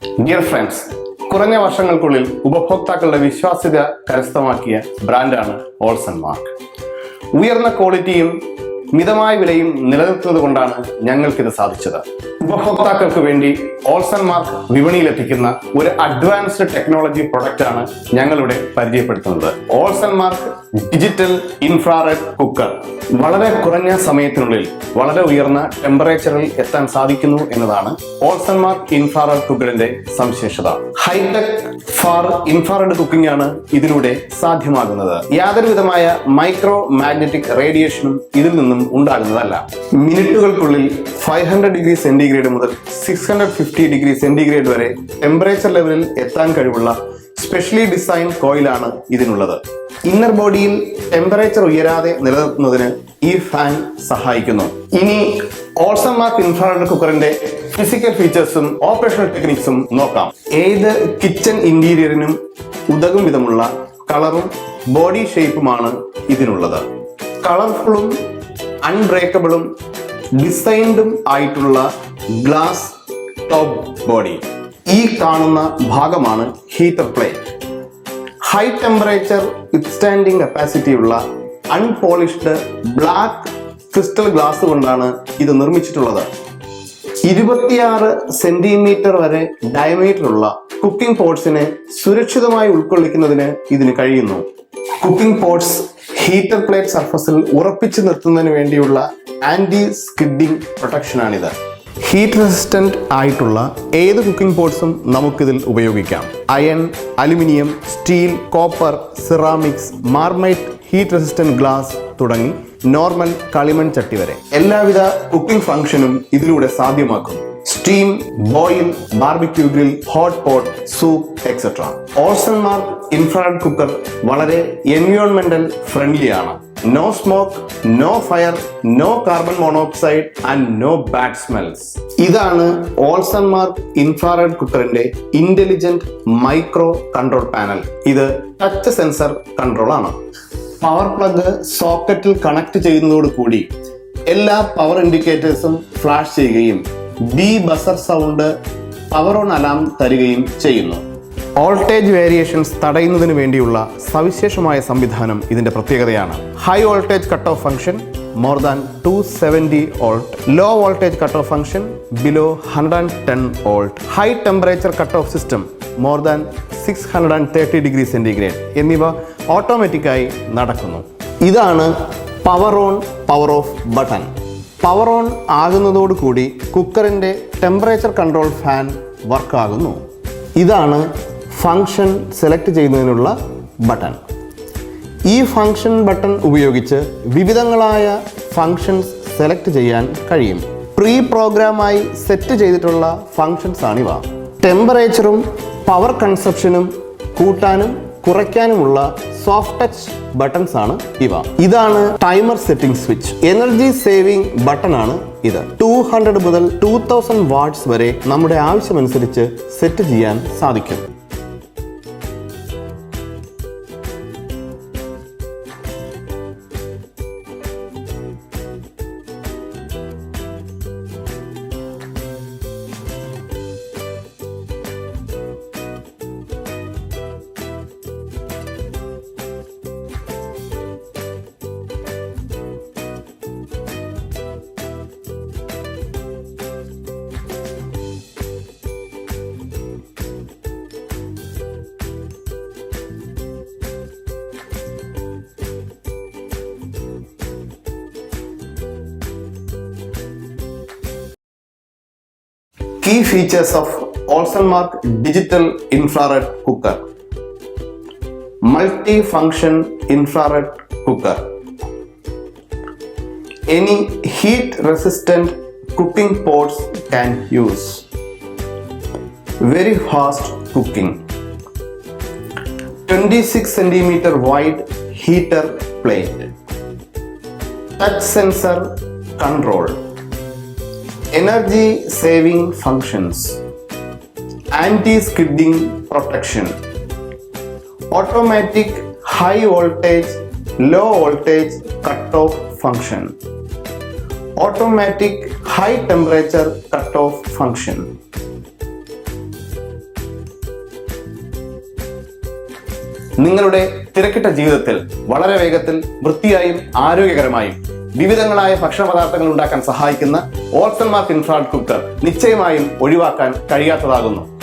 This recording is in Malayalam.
ഡിയർ ഫ്രണ്ട്സ്, കുറഞ്ഞ വർഷങ്ങൾക്കുള്ളിൽ ഉപഭോക്താക്കളുടെ വിശ്വാസ്യത കരസ്ഥമാക്കിയ ബ്രാൻഡാണ് ഓൾസൺ മാർക്ക്. ഉയർന്ന ക്വാളിറ്റിയും മിതമായ വിലയും നിലനിർത്തുന്നത് കൊണ്ടാണ് ഞങ്ങൾക്കിത് സാധിച്ചത്. ഉപഭോക്താക്കൾക്ക് വേണ്ടി ഓൾസൺ മാർക്ക് വിപണിയിലെത്തിക്കുന്ന ഒരു അഡ്വാൻസ്ഡ് ടെക്നോളജി പ്രൊഡക്റ്റ് ആണ് ഞങ്ങളിവിടെ പരിചയപ്പെടുത്തുന്നത്. Olsen mark digital infrared cooker വളരെ കുറഞ്ഞ സമയത്തിനുള്ളിൽ വളരെ ഉയർന്ന ടെമ്പറേച്ചറിൽ എത്താൻ സാധിക്കുന്നു എന്നതാണ് ഓൾസൺ മാർക്ക് ഇൻഫ്രാറെഡ് കുക്കറിന്റെ സവിശേഷത. ഹൈടെക് ഫാർ ഇൻഫ്രാറെഡ് കുക്കിംഗ് ആണ് ഇതിലൂടെ സാധ്യമാകുന്നത്. യാതൊരുവിധമായ മൈക്രോ മാഗ്നറ്റിക് റേഡിയേഷനും ഇതിൽ നിന്നും ഉണ്ടാകുന്നതല്ല. മിനിറ്റുകൾക്കുള്ളിൽ 500 ഡിഗ്രി സെന്റിഗ്രേഡ് മുതൽ 650 ഡിഗ്രി സെന്റിഗ്രേഡ് വരെ ടെമ്പറേച്ചർ ലെവലിൽ എത്താൻ കഴിവുള്ള സ്പെഷ്യലി ഡിസൈൻ കോയിലാണ് ഇതിനുള്ളത്. ഇന്നർ ബോഡിയിൽ ടെമ്പറേച്ചർ ഉയരാതെ നിലനിർത്തുന്നതിന് ഈ ഫാൻ സഹായിക്കുന്നു. ഇനി ഓൾസൺ മാർക്ക് ഇൻഫ്രാറെഡ് കുക്കറിന്റെ ഫിസിക്കൽ ഫീച്ചേഴ്സും ഓപ്പറേഷണൽ ടെക്നിക്സും നോക്കാം. ഏത് കിച്ചൺ ഇന്റീരിയറിനും ഉതകും വിധമുള്ള കളറും ബോഡി ഷേപ്പുമാണ് ഇതിനുള്ളത്. കളർഫുള്ളും അൺബ്രേക്കബിളും ഡിസൈൻഡും ആയിട്ടുള്ള ഗ്ലാസ് ടോപ്പ് ബോഡി. ഈ കാണുന്ന ഭാഗമാണ് heater plate. High temperature withstanding capacity ഉള്ള അൺപോളിഷ്ഡ് ബ്ലാക്ക് ക്രിസ്റ്റൽ ഗ്ലാസ് കൊണ്ടാണ് ഇത് നിർമ്മിച്ചിട്ടുള്ളത്. 26 സെന്റിമീറ്റർ വരെ ഡയമീറ്റർ ഉള്ള കുക്കിംഗ് പോട്ട്സിനെ സുരക്ഷിതമായി ഉൾക്കൊള്ളിക്കുന്നതിന് ഇതിന് കഴിയുന്നു. കുക്കിംഗ് പോട്ട്സ് ഹീറ്റർ പ്ലേറ്റ് സർഫസിൽ ഉറപ്പിച്ചു നിർത്തുന്നതിന് വേണ്ടിയുള്ള ആന്റി സ്കിഡിംഗ് പ്രൊട്ടക്ഷനാണിത്. ഹീറ്റ് റെസിസ്റ്റന്റ് ആയിട്ടുള്ള ഏത് കുക്കിംഗ് പോട്ട്സും നമുക്കിതിൽ ഉപയോഗിക്കാം. Iron, aluminium, steel, copper, ceramics, marmite, heat resistant glass തുടങ്ങി നോർമൽ കളിമൺ ചട്ടി വരെ എല്ലാവിധ കുക്കിംഗ് ഫംഗ്ഷനും ഇതിലൂടെ സാധ്യമാക്കുന്നു. Steam, boil, barbecue grill, hot pot, soup etcetera. Olsenmark infrared cooker വളരെ എൻവയോൺമെന്റൽ ഫ്രണ്ട്ലി ആണ്. No smoke, no fire, no carbon monoxide and no bad smells. ഇതാണ് ഓൾസൺ മാർക്ക് ഇൻഫ്രാറെഡ് കുക്കറിന്റെ ഇന്റലിജന്റ് മൈക്രോ കൺട്രോൾ പാനൽ. ഇത് ടച്ച് സെൻസർ കൺട്രോൾ ആണ്. പവർ പ്ലഗ് സോക്കറ്റിൽ കണക്ട് ചെയ്യുന്നതോടുകൂടി എല്ലാ പവർ ഇൻഡിക്കേറ്റേഴ്സും ഫ്ലാഷ് ചെയ്യുകയും B buzzer sound power on alarm തരികയും ചെയ്യുന്നു. വോൾട്ടേജ് വേരിയേഷൻസ് തടയുന്നതിന് വേണ്ടിയുള്ള സവിശേഷമായ സംവിധാനം ഇതിന്റെ പ്രത്യേകതയാണ്. High voltage cut off function more than 270 volt, low voltage cut off function below 110 volt, high temperature cut off system more than 630 degree centigrade എന്നിവ ഓട്ടോമാറ്റിക്കായി നടക്കുന്നു. ഇതാണ് power on power off button. Power on ആകുന്നതോടുകൂടി കുക്കറിന്റെ ടെമ്പറേച്ചർ കൺട്രോൾ ഫാൻ വർക്കാകുന്നു. ഇതാണ് ഫംഗ്ഷൻ സെലക്ട് ചെയ്യുന്നതിനുള്ള ബട്ടൺ. ഈ ഫംഗ്ഷൻ ബട്ടൺ ഉപയോഗിച്ച് വിവിധങ്ങളായ ഫംഗ്ഷൻസ് സെലക്ട് ചെയ്യാൻ കഴിയും. പ്രീ പ്രോഗ്രാമായി സെറ്റ് ചെയ്തിട്ടുള്ള ഫംഗ്ഷൻസ് ആണിവ. ടെമ്പറേച്ചറും പവർ കൺസപ്ഷനും കൂട്ടാനും കുറയ്ക്കാനുമുള്ള സോഫ്റ്റ് ടച്ച് ബട്ടൺസ് ആണ് ഇവ. ഇതാണ് timer setting switch. Energy saving button ആണ് ഇത്. 200 മുതൽ 2000 വാട്ട്സ് വരെ നമ്മുടെ ആവശ്യമനുസരിച്ച് സെറ്റ് ചെയ്യാൻ സാധിക്കും. Key features of Olson Mark Digital Infrared Cooker. Multi-function infrared cooker. Any heat-resistant cooking pots can use. Very fast cooking. 26 cm wide heater plate. Touch sensor control. Energy saving functions, anti-skidding protection, automatic high voltage, low voltage cut-off function, automatic high temperature cut-off function. നിങ്ങളുടെ തിരക്കിട്ട ജീവിതത്തിൽ വളരെ വേഗത്തിൽ വൃത്തിയായും ആരോഗ്യകരമായും വിവിധങ്ങളായ ഭക്ഷണ പദാർത്ഥങ്ങൾ ഉണ്ടാക്കാൻ സഹായിക്കുന്ന ഓൾസൺ മാർക്ക് ഇൻഫ്രാറെഡ് കുക്കർ നിശ്ചയമായും ഒഴിവാക്കാൻ കഴിയാത്തതാകുന്നു.